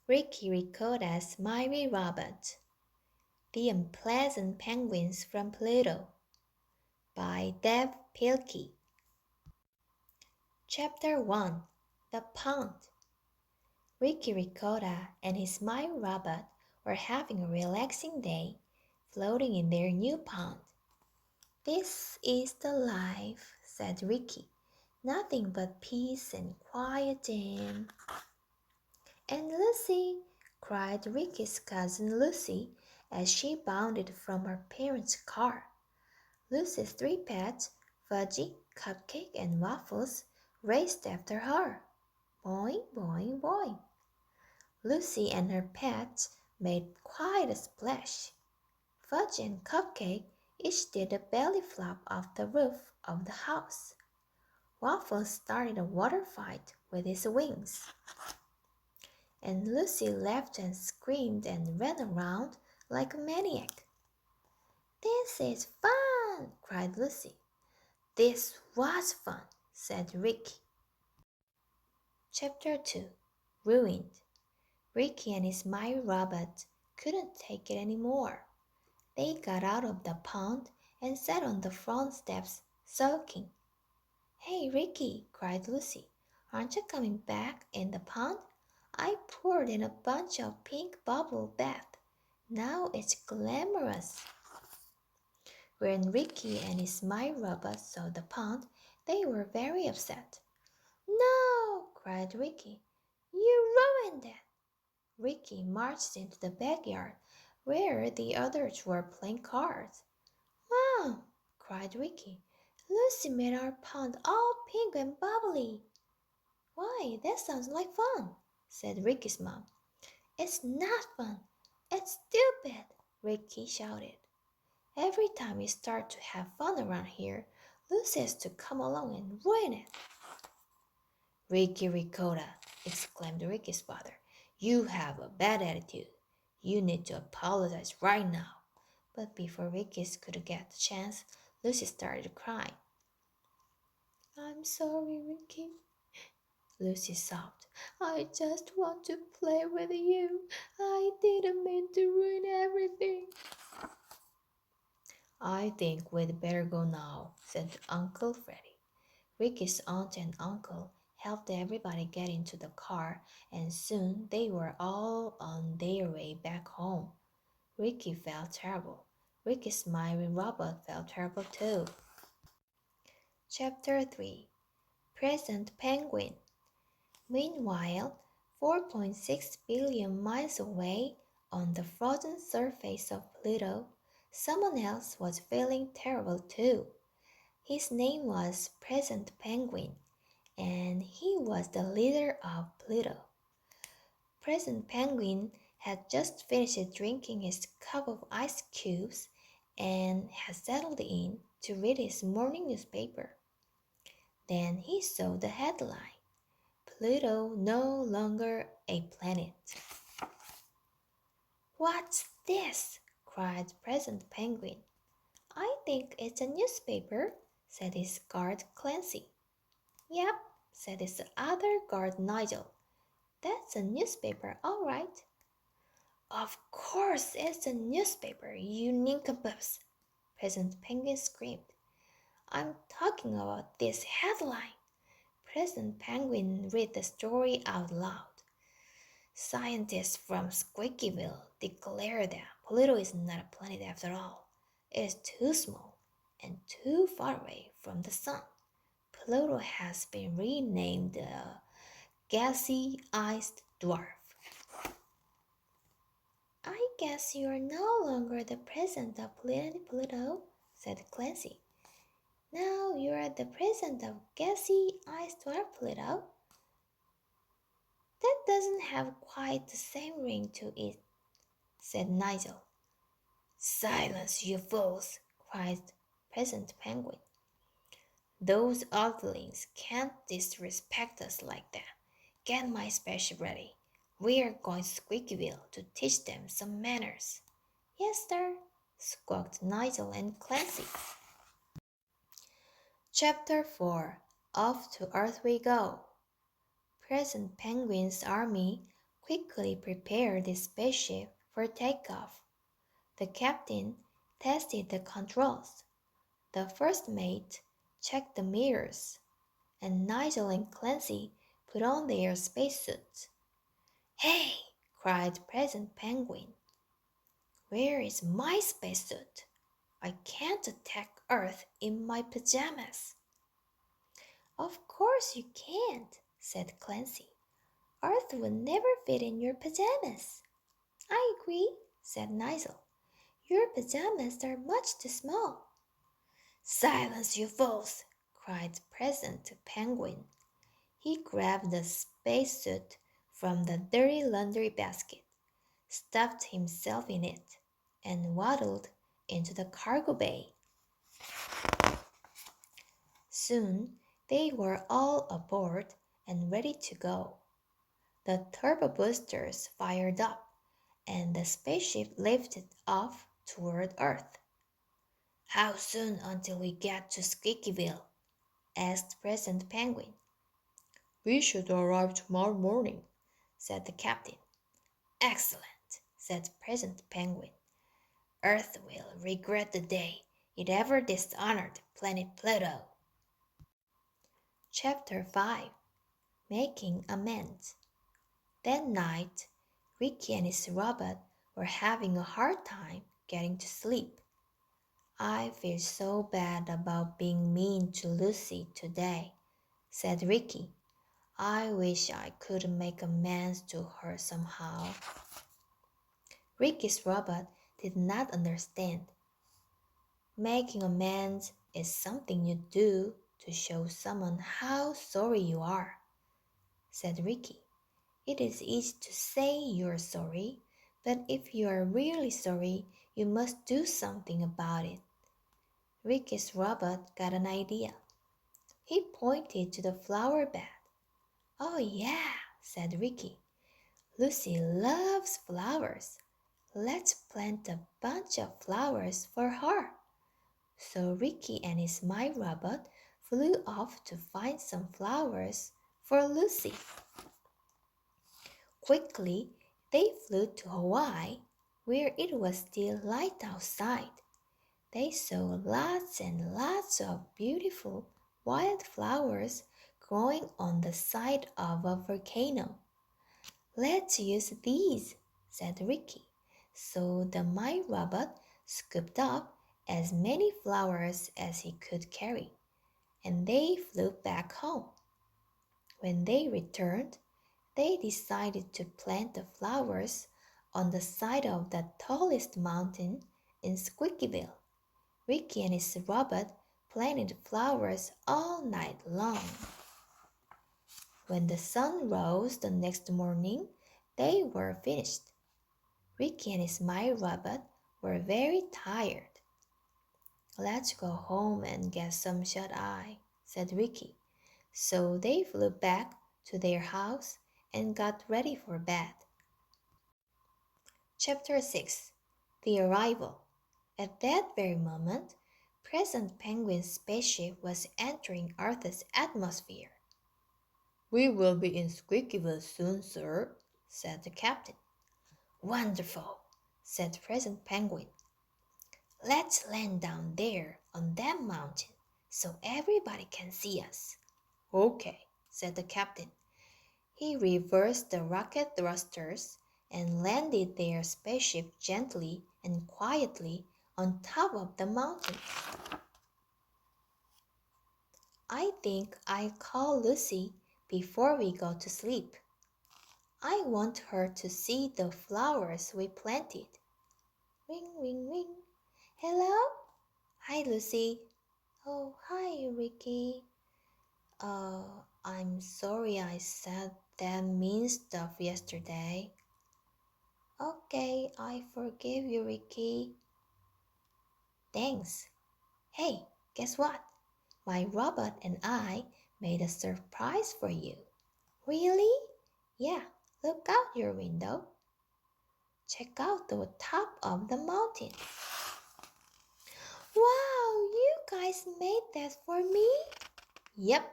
Ricky Ricotta's Mighty Robot, The Unpleasant Penguins from Pluto by Deb Pilkey. Chapter 1 The Pond. Ricky Ricotta and his Mighty Robot were having a relaxing day, floating in their new pond. "This is the life," said Ricky. "Nothing but peace and quiet And Lucy!" cried Ricky's cousin Lucy as she bounded from her parents' car. Lucy's three pets, Fudgy, Cupcake, and Waffles, raced after her. Boing, boing, boing. Lucy and her pets made quite a splash. Fudge and Cupcake each did a belly flop off the roof of the house. Waffles started a water fight with his wings. And Lucy laughed and screamed and ran around like a maniac. "This is fun!" cried Lucy. "This was fun," said Ricky. Chapter 2 Ruined. Ricky and his mighty robot couldn't take it anymore. They got out of the pond and sat on the front steps, sulking. "Hey, Ricky!" cried Lucy. "Aren't you coming back in the pond? I poured in a bunch of pink bubble bath. Now it's glamorous." When Ricky and his mighty robot saw the pond, they were very upset. "No!" cried Ricky. "You ruined it!" Ricky marched into the backyard where the others were playing cards. "Mom!" cried Ricky. "Lucy made our pond all pink and bubbly." "Why, that sounds like fun," said Ricky's mom. "It's not fun. It's stupid," Ricky shouted. "Every time we start to have fun around here, Lucy has to come along and ruin it." "Ricky Ricotta," exclaimed Ricky's father, "you have a bad attitude. You need to apologize right now." But before Ricky could get the chance, Lucy started crying. "I'm sorry, Ricky," Lucy sobbed. "I just want to play with you. I didn't mean to ruin everything." "I think we'd better go now," said Uncle Freddy. Ricky's aunt and uncle helped everybody get into the car, and soon they were all on their way back home. Ricky felt terrible. Ricky's mighty robot felt terrible too. Chapter 3 Present Penguin. Meanwhile, 4.6 billion miles away on the frozen surface of Pluto, someone else was feeling terrible too. His name was Present Penguin, and he was the leader of Pluto. Present Penguin had just finished drinking his cup of ice cubes and had settled in to read his morning newspaper. Then he saw the headline, "Pluto no longer a planet." "What's this?" cried Present Penguin. "I think it's a newspaper," said his guard Clancy. "Yep," said his other guard Nigel. "That's a newspaper, all right." "Of course it's a newspaper, you nincompoops!" Present Penguin screamed. "I'm talking about this headline." Present Penguin read the story out loud. "Scientists from Squeakyville declare that Pluto is not a planet after all. It is too small and too far away from the sun. Pluto has been renamed a gassy iced dwarf." "I guess you are no longer the president of planet Pluto," said Clancy. "Now you are the president of gassy iced dwarf Pluto." "That doesn't have quite the same ring to it," said Nigel. "Silence, you fools!" cried Present Penguin. "Those earthlings can't disrespect us like that. Get my special ready. We're going to Squeakyville to teach them some manners." "Yes, sir," squawked Nigel and Clancy. Chapter 4 Off to Earth We Go. Present Penguin's army quickly prepared the spaceship for takeoff. The captain tested the controls. The first mate checked the mirrors, and Nigel and Clancy put on their spacesuits. "Hey!" cried President Penguin. "Where is my spacesuit? I can't attack Earth in my pajamas." "Of course you can't," said Clancy. "Earth would never fit in your pajamas." "I agree," said Nigel. "Your pajamas are much too small." "Silence, you fools!" cried President Penguin. He grabbed the spacesuit from the dirty laundry basket, stuffed himself in it, and waddled into the cargo bay. Soon they were all aboard and ready to go. The turbo boosters fired up, and the spaceship lifted off toward Earth. "How soon until we get to Squeakyville?" asked President Penguin. "We should arrive tomorrow morning," said the captain. "Excellent," said President Penguin. "Earth will regret the day it ever dishonored planet Pluto." Chapter 5. Making Amends. That night, Ricky and his robot were having a hard time getting to sleep. "I feel so bad about being mean to Lucy today," said Ricky. "I wish I could make amends to her somehow." Ricky's robot did not understand. "Making amends is something you do to show someone how sorry you are," said Ricky. "It is easy to say you're sorry, but if you are really sorry, you must do something about it." Ricky's robot got an idea. He pointed to the flower bed. "Oh yeah," said Ricky. "Lucy loves flowers. Let's plant a bunch of flowers for her." So Ricky and his My Robot flew off to find some flowers for Lucy. Quickly, they flew to Hawaii, where it was still light outside. They saw lots and lots of beautiful wildflowers growing on the side of a volcano. "Let's use these," said Ricky. So the My Robot scooped up as many flowers as he could carry, and they flew back home. When they returned, they decided to plant the flowers on the side of the tallest mountain in Squeakyville. Ricky and his robot planted flowers all night long. When the sun rose the next morning, they were finished. Ricky and his My Robot were very tired. "Let's go home and get some shut-eye," said Ricky. So they flew back to their house and got ready for bed. Chapter 6. The Arrival. At that very moment, President Penguin's spaceship was entering Earth's atmosphere. "We will be in Squeakyville soon, sir," said the captain. "Wonderful," said President Penguin. "Let's land down there on that mountain so everybody can see us." "Okay," said the captain. He reversed the rocket thrusters and landed their spaceship gently and quietly on top of the mountain. "I think I'll call Lucy before we go to sleep. I want her to see the flowers we planted." Ring, ring, ring. "Hello?" "Hi, Lucy." "Oh, hi, Ricky." I'm sorry I said that mean stuff yesterday." "Okay, I forgive you, Ricky." "Thanks. Hey, guess what? My robot and I made a surprise for you." "Really?" "Yeah, look out your window. Check out the top of the mountain." "Wow, you guys made that for me?" "Yep,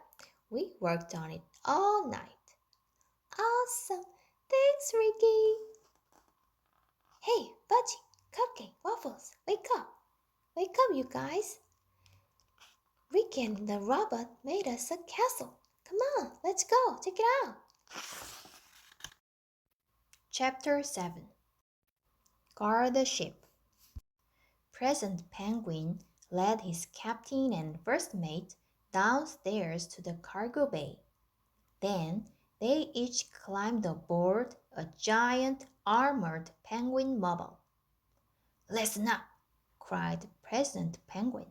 we worked on it all night." "Awesome! Thanks, Ricky. Hey, Budgie, Cupcake, Waffles, wake up. Wake up, you guys. Ricky and the robot made us a castle. Come on, let's go, check it out. Chapter 7. Guard the ship. President Penguin led his captain and first mate downstairs to the cargo bay. Then they each climbed aboard a giant armored penguin mobile. Listen up, cried President Penguin.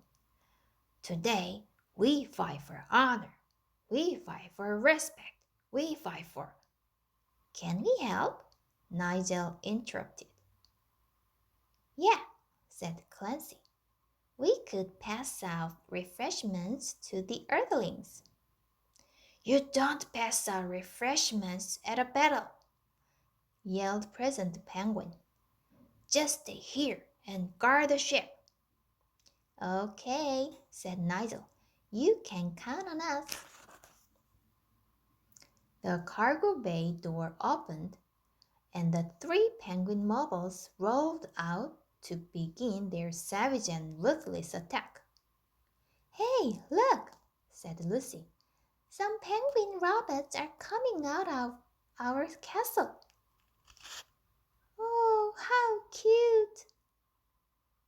Today we fight for honor. We fight for respect. We fight for... Can we help? Nigel interrupted. Yeah, said Clancy. We could pass out refreshments to the Earthlings. You don't pass out refreshments at a battle, yelled President Penguin. Just stay here and guard the ship. Okay, said Nigel. You can count on us. The cargo bay door opened, and the three penguin mobiles rolled out to begin their savage and ruthless attack. Hey, look, said Lucy. Some penguin robots are coming out of our castle. Oh, how cute!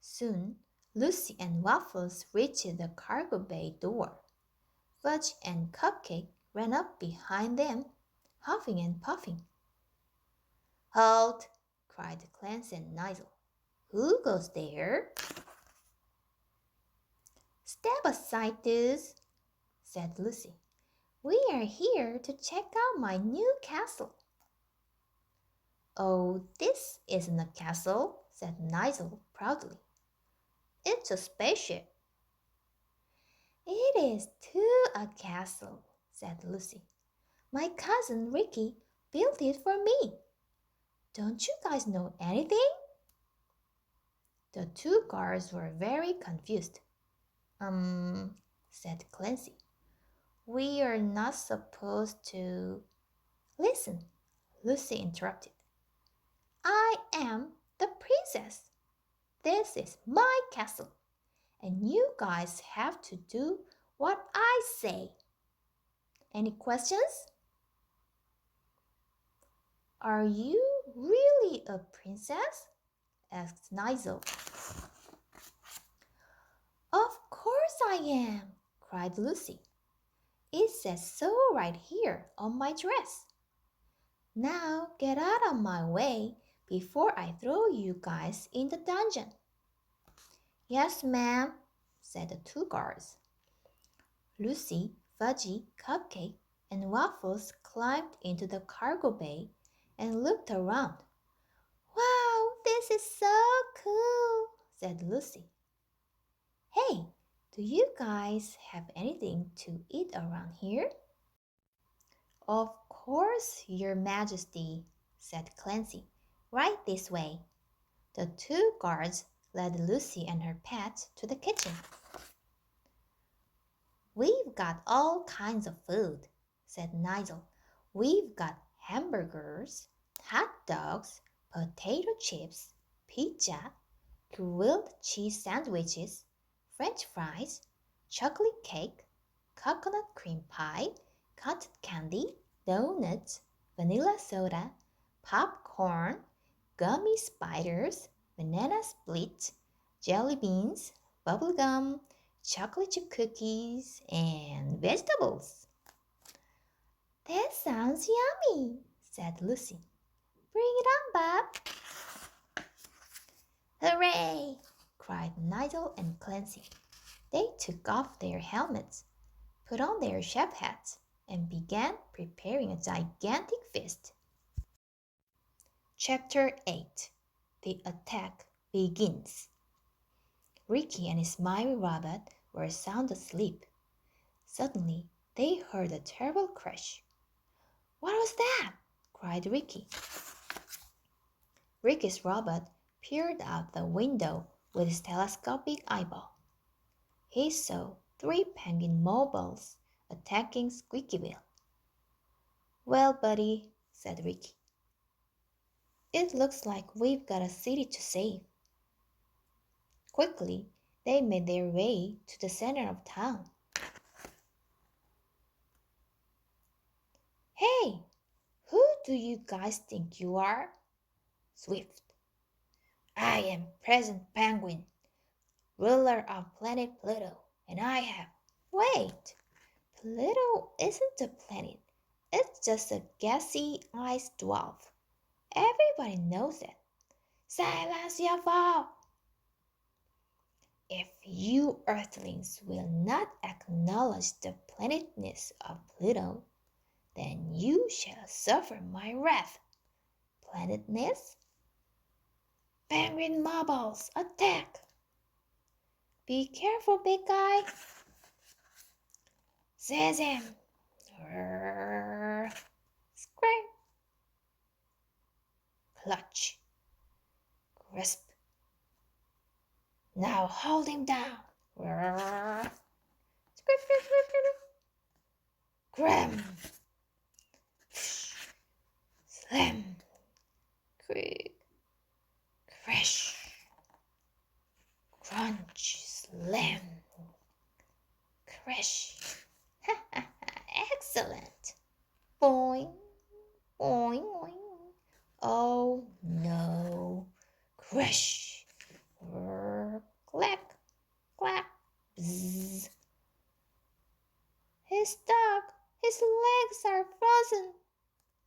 Soon, Lucy and Waffles reached the cargo bay door. Fudge and Cupcake ran up behind them, huffing and puffing. Halt! Cried Clancy and Nigel. Who goes there? Step aside, dudes, said Lucy. We are here to check out my new castle. Oh, this isn't a castle, said Nigel proudly. It's a spaceship. It is too a castle, said Lucy. My cousin Ricky built it for me. Don't you guys know anything? The two guards were very confused. Said Clancy. We are not supposed to... Listen, Lucy interrupted. I am the princess. This is my castle, and you guys have to do what I say. Any questions? Are you really a princess? Asked Nigel. Of course I am, cried Lucy. It says so right here on my dress. Now get out of my way before I throw you guys in the dungeon. Yes, ma'am, said the two guards. Lucy, Fudgy, Cupcake, and Waffles climbed into the cargo bay and looked around. Wow, this is so cool, said Lucy. Hey, do you guys have anything to eat around here? Of course, Your Majesty, said Clancy. Right this way. The two guards led Lucy and her pets to the kitchen. We've got all kinds of food, said Nigel. We've got hamburgers, hot dogs, potato chips, pizza, grilled cheese sandwiches, French fries, chocolate cake, coconut cream pie, cotton candy, donuts, vanilla soda, popcorn, gummy spiders, banana split, jelly beans, bubble gum, chocolate chip cookies, and vegetables. That sounds yummy, said Lucy. Bring it on, Bob. Hooray! Cried Nigel and Clancy. They took off their helmets, put on their chef hats, and began preparing a gigantic feast. Chapter 8. The Attack Begins. Ricky and his mighty robot were sound asleep. Suddenly, they heard a terrible crash. What was that? Cried Ricky. Ricky's robot peered out the window with his telescopic eyeball. He saw three penguin mobiles attacking Squeakyville. Well, buddy, said Ricky, It looks like we've got a city to save. Quickly, they made their way to the center of town. Hey, who do you guys think you are? Swift. I am President Penguin, ruler of planet Pluto, and I have. Wait, Pluto isn't a planet. It's just a gassy ice dwarf. Everybody knows it. Silence your foe! If you Earthlings will not acknowledge the planetness of Pluto, then you shall suffer my wrath. Planetness? Penguin marbles, attack! Be careful, big guy. Seize him. Scrape. Clutch. Grasp. Now hold him down. Scrape, scrape, scrape, scrape. Cram. Slam. Creak. Crash. Crunch. Slam. Crash. Excellent. Boing, boing, boing. Oh no. Crash. Clack, clack. Bzz. He's stuck. His legs are frozen.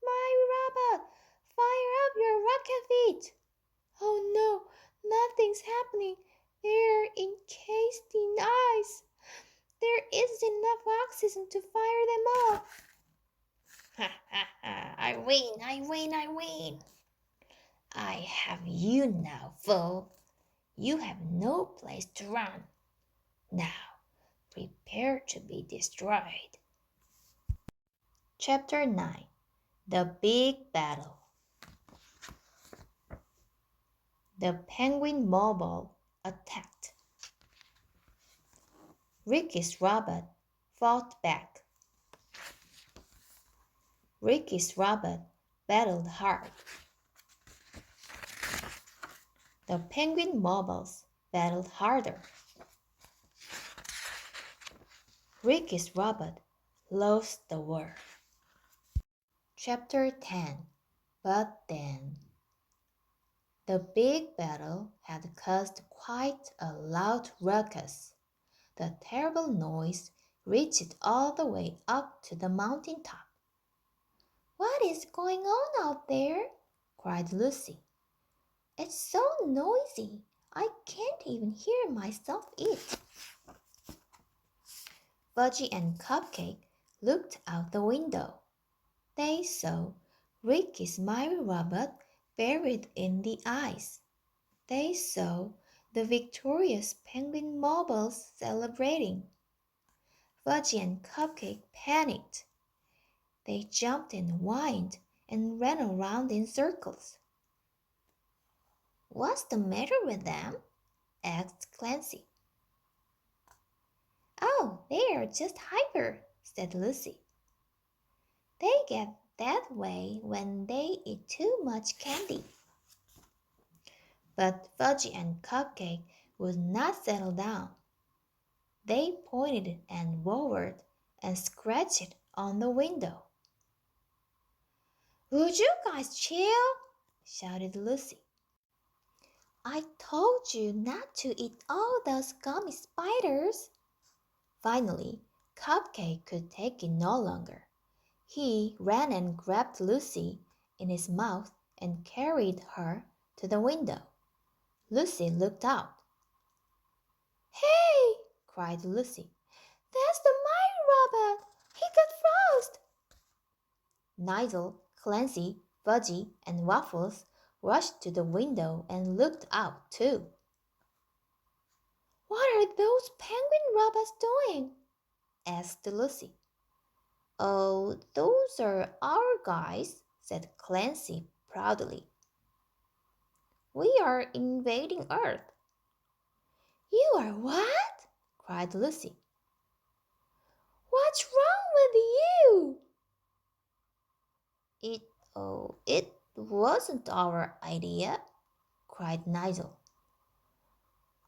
My robot, fire up your rocket feet. Oh no, nothing's happening. They're encased in ice. There isn't enough oxygen to fire them off. Ha ha ha, I win, I win, I win. I have you now, fool. You have no place to run. Now, prepare to be destroyed. Chapter 9. The Big Battle. The penguin mobile attacked. Ricky's robot fought back. Ricky's robot battled hard. The penguin mobiles battled harder. Ricky's robot lost the war. Chapter 10. But then. The big battle had caused quite a loud ruckus. The terrible noise reached all the way up to the mountain top. What is going on out there? Cried Lucy. It's so noisy. I can't even hear myself eat. Fudgy and Cupcake looked out the window. They saw Ricky's mighty robot buried in the ice. They saw the victorious penguin mobiles celebrating. Fudgy and Cupcake panicked. They jumped and whined and ran around in circles. What's the matter with them? Asked Clancy. Oh, they are just hyper, said Lucy. They get that way when they eat too much candy. But Fudgy and Cupcake would not settle down. They pointed and roared and scratched on the window. Would you guys chill? Shouted Lucy. I told you not to eat all those gummy spiders. Finally, Cupcake could take it no longer. He ran and grabbed Lucy in his mouth and carried her to the window. Lucy looked out. Hey! Cried Lucy. That's the mighty robot! He got frost! Nigel, Clancy, Fudgy, and Waffles rushed to the window and looked out too. What are those penguin robots doing? Asked Lucy. Oh, those are our guys, said Clancy proudly. We are invading Earth. You are what? Cried Lucy. What's wrong with you? It wasn't our idea, cried Nigel.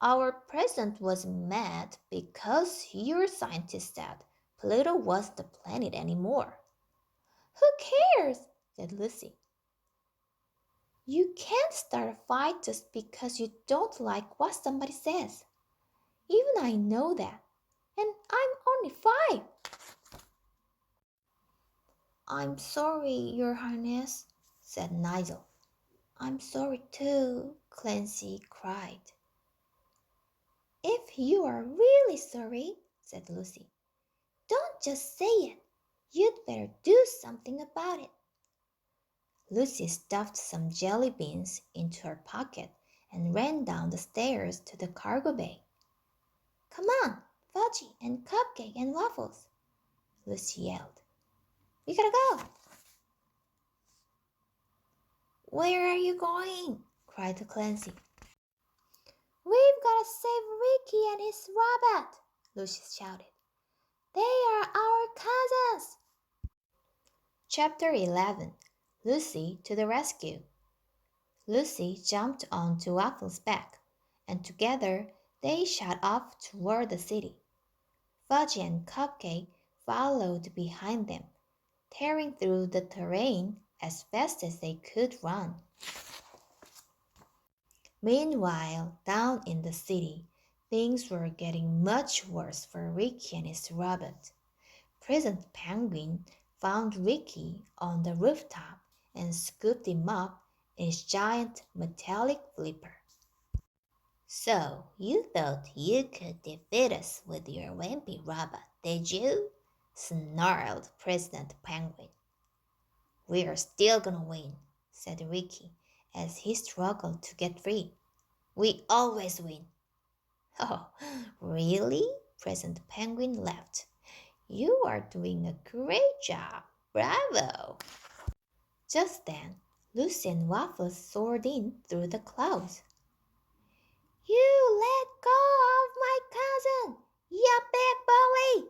Our president was mad because your scientist said Pluto wasn't a planet anymore. Who cares? Said Lucy. You can't start a fight just because you don't like what somebody says. Even I know that. And I'm only 5. I'm sorry, Your Highness, said Nigel. I'm sorry too, Clancy cried. If you are really sorry, said Lucy, don't just say it. You'd better do something about it. Lucy stuffed some jelly beans into her pocket and ran down the stairs to the cargo bay. Come on, fudgy and cupcake and waffles, Lucy yelled. We gotta go. Where are you going? Cried Clancy. We've gotta save Ricky and his rabbit, Lucy shouted. They are our cousins. Chapter 11. Lucy to the rescue. Lucy jumped onto Waffle's back, and together they shot off toward the city. Fudgy and Cupcake followed behind them, tearing through the terrain as fast as they could run. Meanwhile, down in the city, things were getting much worse for Ricky and his rabbit. President Penguin found Ricky on the rooftop and scooped him up in his giant metallic flipper. So, you thought you could defeat us with your wimpy robot, did you? Snarled President Penguin. We're still gonna win, said Ricky as he struggled to get free. We always win. Oh, really? President Penguin laughed. You are doing a great job. Bravo! Just then, Lucy and Waffles soared in through the clouds. You let go of my cousin, you big bully!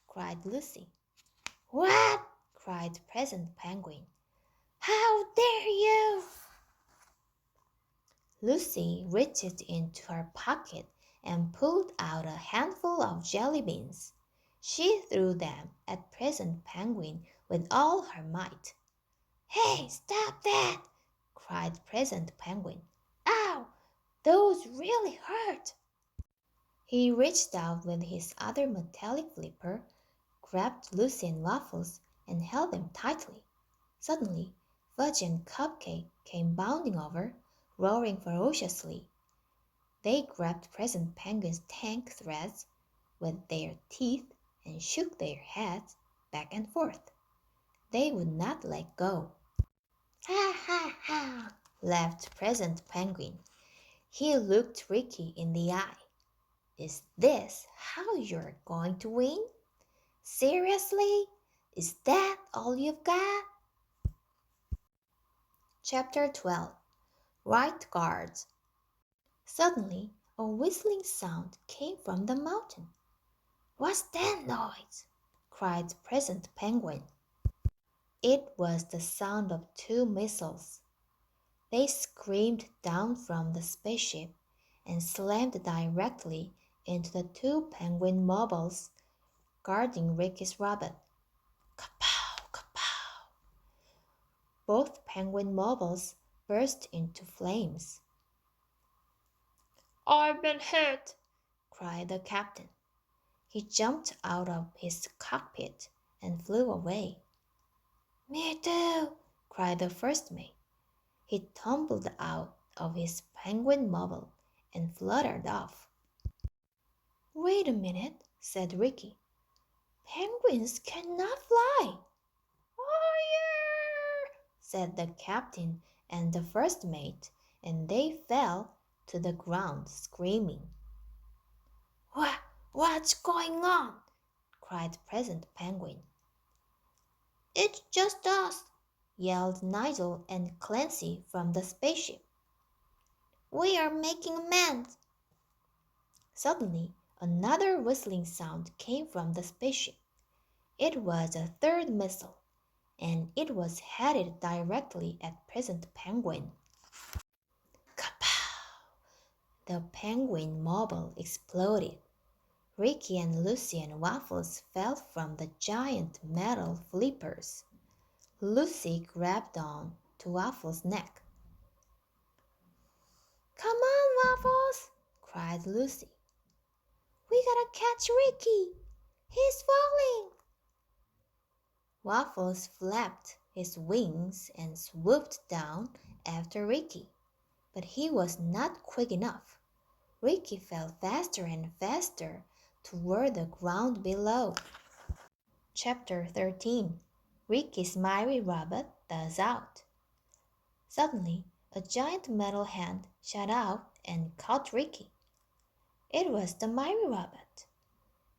Cried Lucy. What? Cried President Penguin. How dare you! Lucy reached into her pocket and pulled out a handful of jelly beans. She threw them at President Penguin with all her might. Hey, stop that! Cried President Penguin. Ow! Those really hurt! He reached out with his other metallic flipper, grabbed Lucy and Waffles, and held them tightly. Suddenly, Fudge and Cupcake came bounding over, roaring ferociously. They grabbed President Penguin's tank threads with their teeth and shook their heads back and forth. They would not let go. Ha ha ha, laughed President Penguin. He looked Ricky in the eye. Is this how you're going to win? Seriously? Is that all you've got? Chapter 12. Right Guards. Suddenly, a whistling sound came from the mountain. What's that noise? Cried President Penguin. It was the sound of 2 missiles. They screamed down from the spaceship and slammed directly into the 2 penguin mobiles guarding Ricky's rabbit. Kapow! Kapow! Both penguin mobiles burst into flames. I've been hit, cried the captain. He jumped out of his cockpit and flew away. Me too, cried the first mate. He tumbled out of his penguin mobile and fluttered off. Wait a minute, said Ricky. Penguins cannot fly. Fire! Said the captain and the first mate, and they fell to the ground screaming. What's going on? Cried President Penguin. It's just us, yelled Nigel and Clancy from the spaceship. We are making amends. Suddenly, another whistling sound came from the spaceship. It was a 3rd missile, and it was headed directly at Present Penguin. Kapow! The penguin mobile exploded. Ricky and Lucy and Waffles fell from the giant metal flippers. Lucy grabbed on to Waffles' neck. "Come on, Waffles!" cried Lucy. "We gotta catch Ricky! He's falling!" Waffles flapped his wings and swooped down after Ricky, but he was not quick enough. Ricky fell faster and faster toward the ground below. Chapter 13. Ricky's Mighty Robot Does Out. Suddenly, a giant metal hand shot out and caught Ricky. It was the Mighty Robot.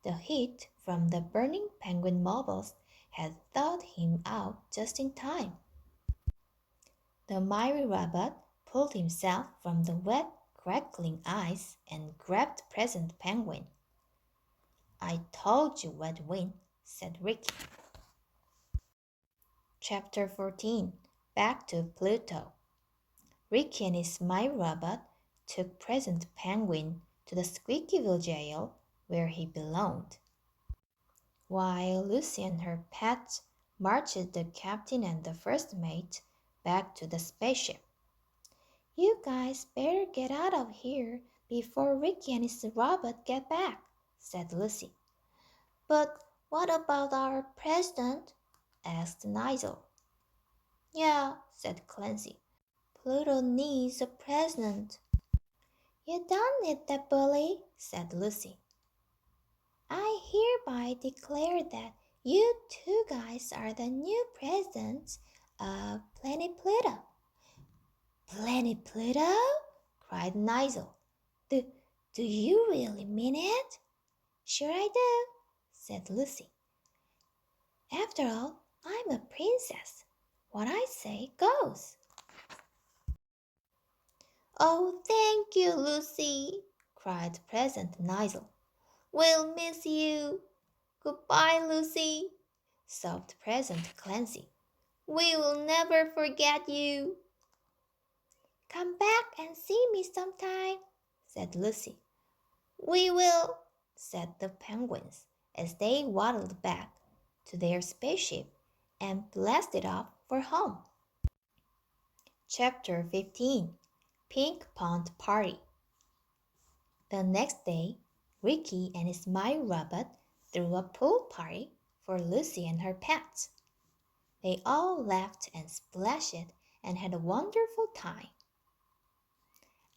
The heat from the burning penguin mobiles had thawed him out just in time. The Mighty Robot pulled himself from the wet, crackling ice and grabbed Present Penguin. "I told you we'd win," said Ricky. Chapter 14. Back to Pluto. Ricky and his Mighty Robot took Present Penguin to the Squeakyville jail where he belonged, while Lucy and her pet marched the captain and the first mate back to the spaceship. "You guys better get out of here before Ricky and his robot get back," said Lucy. "But what about our president?" asked Nigel. "Yeah," said Clancy. "Pluto needs a president." "You don't need that bully," said Lucy. "I hereby declare that you two guys are the new presidents of Planet Pluto." "Planet Pluto?" cried Nigel. Do you really mean it?" "Sure I do," said Lucy. "After all, I'm a princess. What I say goes." "Oh, thank you, Lucy," cried Present Nigel. "We'll miss you." "Goodbye, Lucy," sobbed Present Clancy. "We will never forget you." "Come back and see me sometime," said Lucy. "We will," said the penguins as they waddled back to their spaceship and blasted off for home. Chapter 15. Pink Pond Party. The next day, Ricky and his Mighty Robot threw a pool party for Lucy and her pets. They all laughed and splashed and had a wonderful time.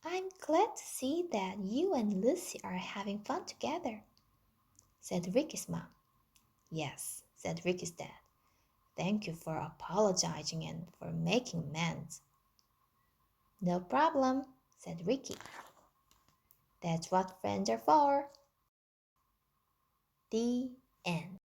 "I'm glad to see that you and Lucy are having fun together," said Ricky's mom. "Yes," said Ricky's dad. "Thank you for apologizing and for making amends." "No problem," said Ricky. "That's what friends are for." The end.